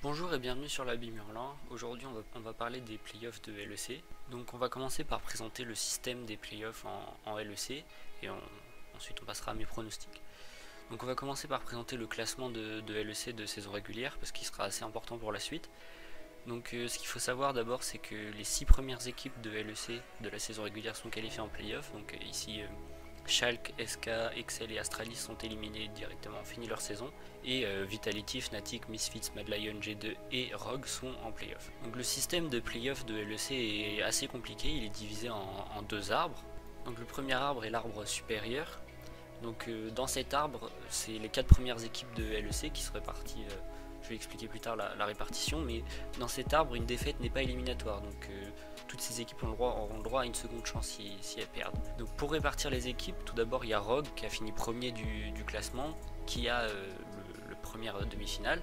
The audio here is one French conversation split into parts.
Bonjour et bienvenue sur l'Abîme Hurlant. Aujourd'hui on va parler des playoffs de LEC. Donc on va commencer par présenter le système des playoffs en LEC et ensuite on passera à mes pronostics. Donc on va commencer par présenter le classement de LEC de saison régulière parce qu'il sera assez important pour la suite. Donc ce qu'il faut savoir d'abord c'est que les 6 premières équipes de LEC de la saison régulière sont qualifiées en playoffs. Donc ici Schalke, SK, Excel et Astralis sont éliminés directement, fini leur saison. Et Vitality, Fnatic, Misfits, Mad Lion, G2 et Rogue sont en playoff. Donc le système de playoff de LEC est assez compliqué, il est divisé en deux arbres. Donc le premier arbre est l'arbre supérieur. Donc dans cet arbre, c'est les 4 premières équipes de LEC qui se répartissent. Je vais expliquer plus tard la répartition, mais dans cet arbre, une défaite n'est pas éliminatoire. Donc toutes ces équipes auront le droit à une seconde chance si elles perdent. Donc pour répartir les équipes, tout d'abord il y a Rogue qui a fini premier du classement, qui a le première demi-finale,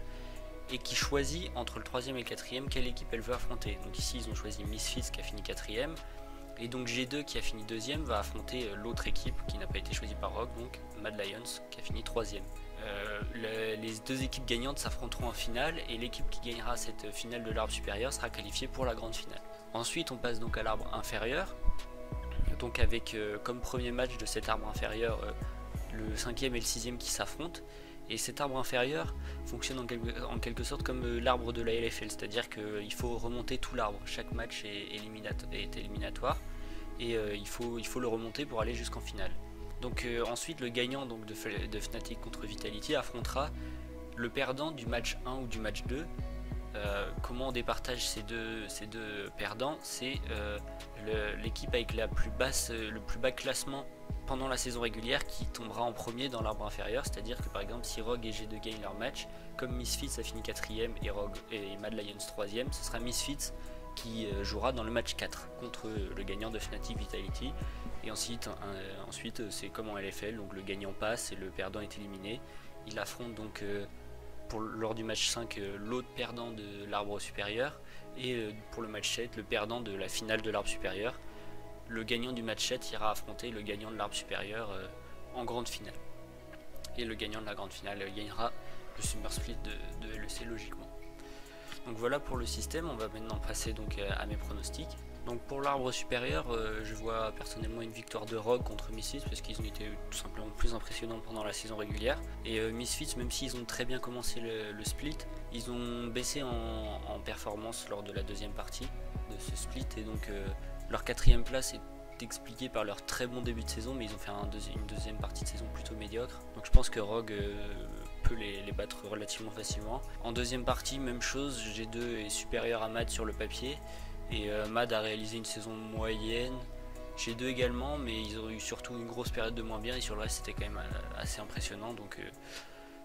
et qui choisit entre le 3ème et le 4ème quelle équipe elle veut affronter. Donc ici ils ont choisi Misfits qui a fini 4ème, et donc G2 qui a fini 2ème va affronter l'autre équipe qui n'a pas été choisie par Rogue, donc Mad Lions qui a fini 3ème. Les deux équipes gagnantes s'affronteront en finale et l'équipe qui gagnera cette finale de l'arbre supérieur sera qualifiée pour la grande finale. Ensuite on passe donc à l'arbre inférieur, donc avec comme premier match de cet arbre inférieur le 5ème et le 6ème qui s'affrontent. Et cet arbre inférieur fonctionne en quelque sorte comme l'arbre de la LFL, c'est-à-dire qu'il faut remonter tout l'arbre, chaque match est éliminatoire et il faut le remonter pour aller jusqu'en finale. Donc ensuite le gagnant donc, de Fnatic contre Vitality affrontera le perdant du match 1 ou du match 2. Comment on départage ces deux perdants? C'est l'équipe avec le plus bas classement pendant la saison régulière qui tombera en premier dans l'arbre inférieur, c'est-à-dire que par exemple si Rogue et G2 gagnent leur match, comme Misfits a fini 4ème et Mad Lions 3ème, ce sera Misfits qui jouera dans le match 4 contre le gagnant de Fnatic Vitality. Et ensuite c'est comme en LFL, donc le gagnant passe et le perdant est éliminé. Il affronte donc lors du match 5 l'autre perdant de l'arbre supérieur et pour le match 7 le perdant de la finale de l'arbre supérieur. Le gagnant du match 7 ira affronter le gagnant de l'arbre supérieur en grande finale. Et le gagnant de la grande finale gagnera le Summer Split de LEC logiquement. Donc voilà pour le système, on va maintenant passer donc à mes pronostics. Donc pour l'arbre supérieur, je vois personnellement une victoire de Rogue contre Misfits parce qu'ils ont été tout simplement plus impressionnants pendant la saison régulière. Et Misfits, même s'ils ont très bien commencé le split, ils ont baissé en performance lors de la deuxième partie de ce split. Et donc leur 4ème place est expliquée par leur très bon début de saison, mais ils ont fait une deuxième partie de saison plutôt médiocre. Donc je pense que Rogue peut les battre relativement facilement. En deuxième partie, même chose, G2 est supérieur à Mad sur le papier. Et Mad a réalisé une saison moyenne, G2 également, mais ils ont eu surtout une grosse période de moins bien et sur le reste c'était quand même assez impressionnant. Donc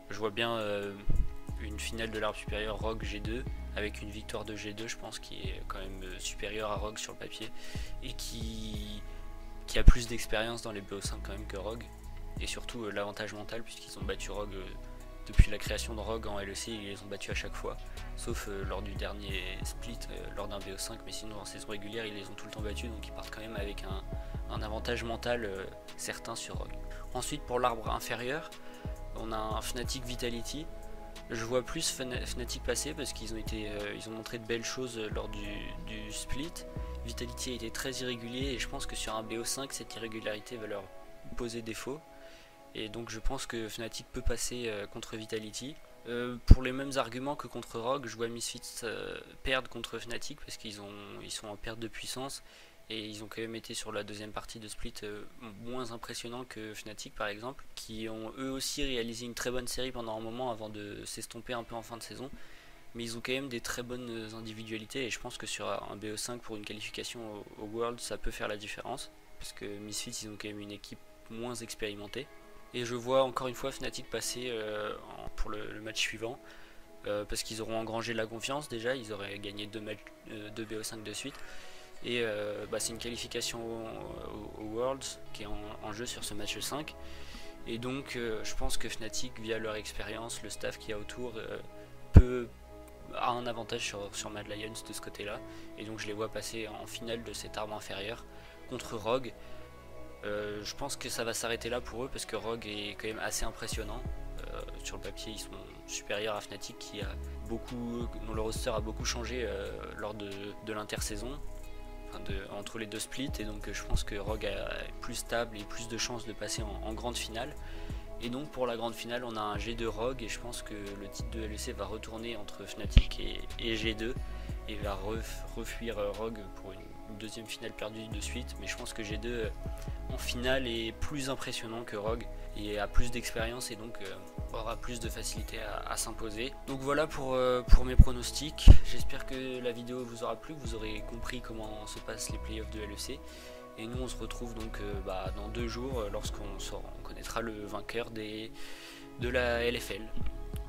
je vois bien une finale de l'arbre supérieur Rogue G2 avec une victoire de G2, je pense, qui est quand même supérieure à Rogue sur le papier et qui a plus d'expérience dans les BO5 quand même que Rogue, et surtout l'avantage mental puisqu'ils ont battu Rogue depuis la création de Rogue en LEC, ils les ont battus à chaque fois, sauf lors du dernier split, lors d'un BO5, mais sinon en saison régulière ils les ont tout le temps battus, donc ils partent quand même avec un avantage mental certain sur Rogue. Ensuite pour l'arbre inférieur, on a un Fnatic Vitality. Je vois plus Fnatic passer parce qu'ils ont montré de belles choses lors du split. Vitality a été très irrégulier et je pense que sur un BO5 cette irrégularité va leur poser défaut. Et donc je pense que Fnatic peut passer contre Vitality. Pour les mêmes arguments que contre Rogue, je vois Misfits perdre contre Fnatic parce qu'ils sont en perte de puissance. Et ils ont quand même été sur la deuxième partie de split moins impressionnants que Fnatic par exemple, qui ont eux aussi réalisé une très bonne série pendant un moment avant de s'estomper un peu en fin de saison. Mais ils ont quand même des très bonnes individualités et je pense que sur un BO5 pour une qualification au World ça peut faire la différence. Parce que Misfits ils ont quand même une équipe moins expérimentée. Et je vois encore une fois Fnatic passer pour le match suivant. Parce qu'ils auront engrangé de la confiance déjà, ils auraient gagné 2 BO5 de suite. Et c'est une qualification au Worlds qui est en jeu sur ce match 5. Et donc je pense que Fnatic, via leur expérience, le staff qui y a autour, a un avantage sur Mad Lions de ce côté là. Et donc je les vois passer en finale de cet arbre inférieur contre Rogue. Je pense que ça va s'arrêter là pour eux parce que Rogue est quand même assez impressionnant. Sur le papier ils sont supérieurs à Fnatic qui a dont le roster a beaucoup changé lors de l'intersaison, enfin entre les deux splits, et donc je pense que Rogue est plus stable et plus de chances de passer en grande finale. Et donc pour la grande finale, on a un G2 Rogue, et je pense que le titre de LEC va retourner entre Fnatic et G2 et va refuir Rogue pour une deuxième finale perdue de suite. Mais je pense que G2 en finale est plus impressionnant que Rogue et a plus d'expérience, et donc aura plus de facilité à s'imposer. Donc voilà pour mes pronostics. J'espère que la vidéo vous aura plu, que vous aurez compris comment se passent les playoffs de LEC. Et nous on se retrouve donc dans 2 jours lorsqu'on connaîtra le vainqueur de la LFL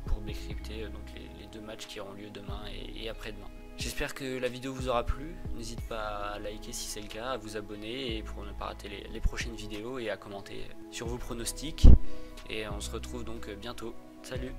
pour décrypter donc les 2 matchs qui auront lieu demain et après-demain. J'espère que la vidéo vous aura plu, n'hésitez pas à liker si c'est le cas, à vous abonner et pour ne pas rater les prochaines vidéos, et à commenter sur vos pronostics. Et on se retrouve donc bientôt. Salut!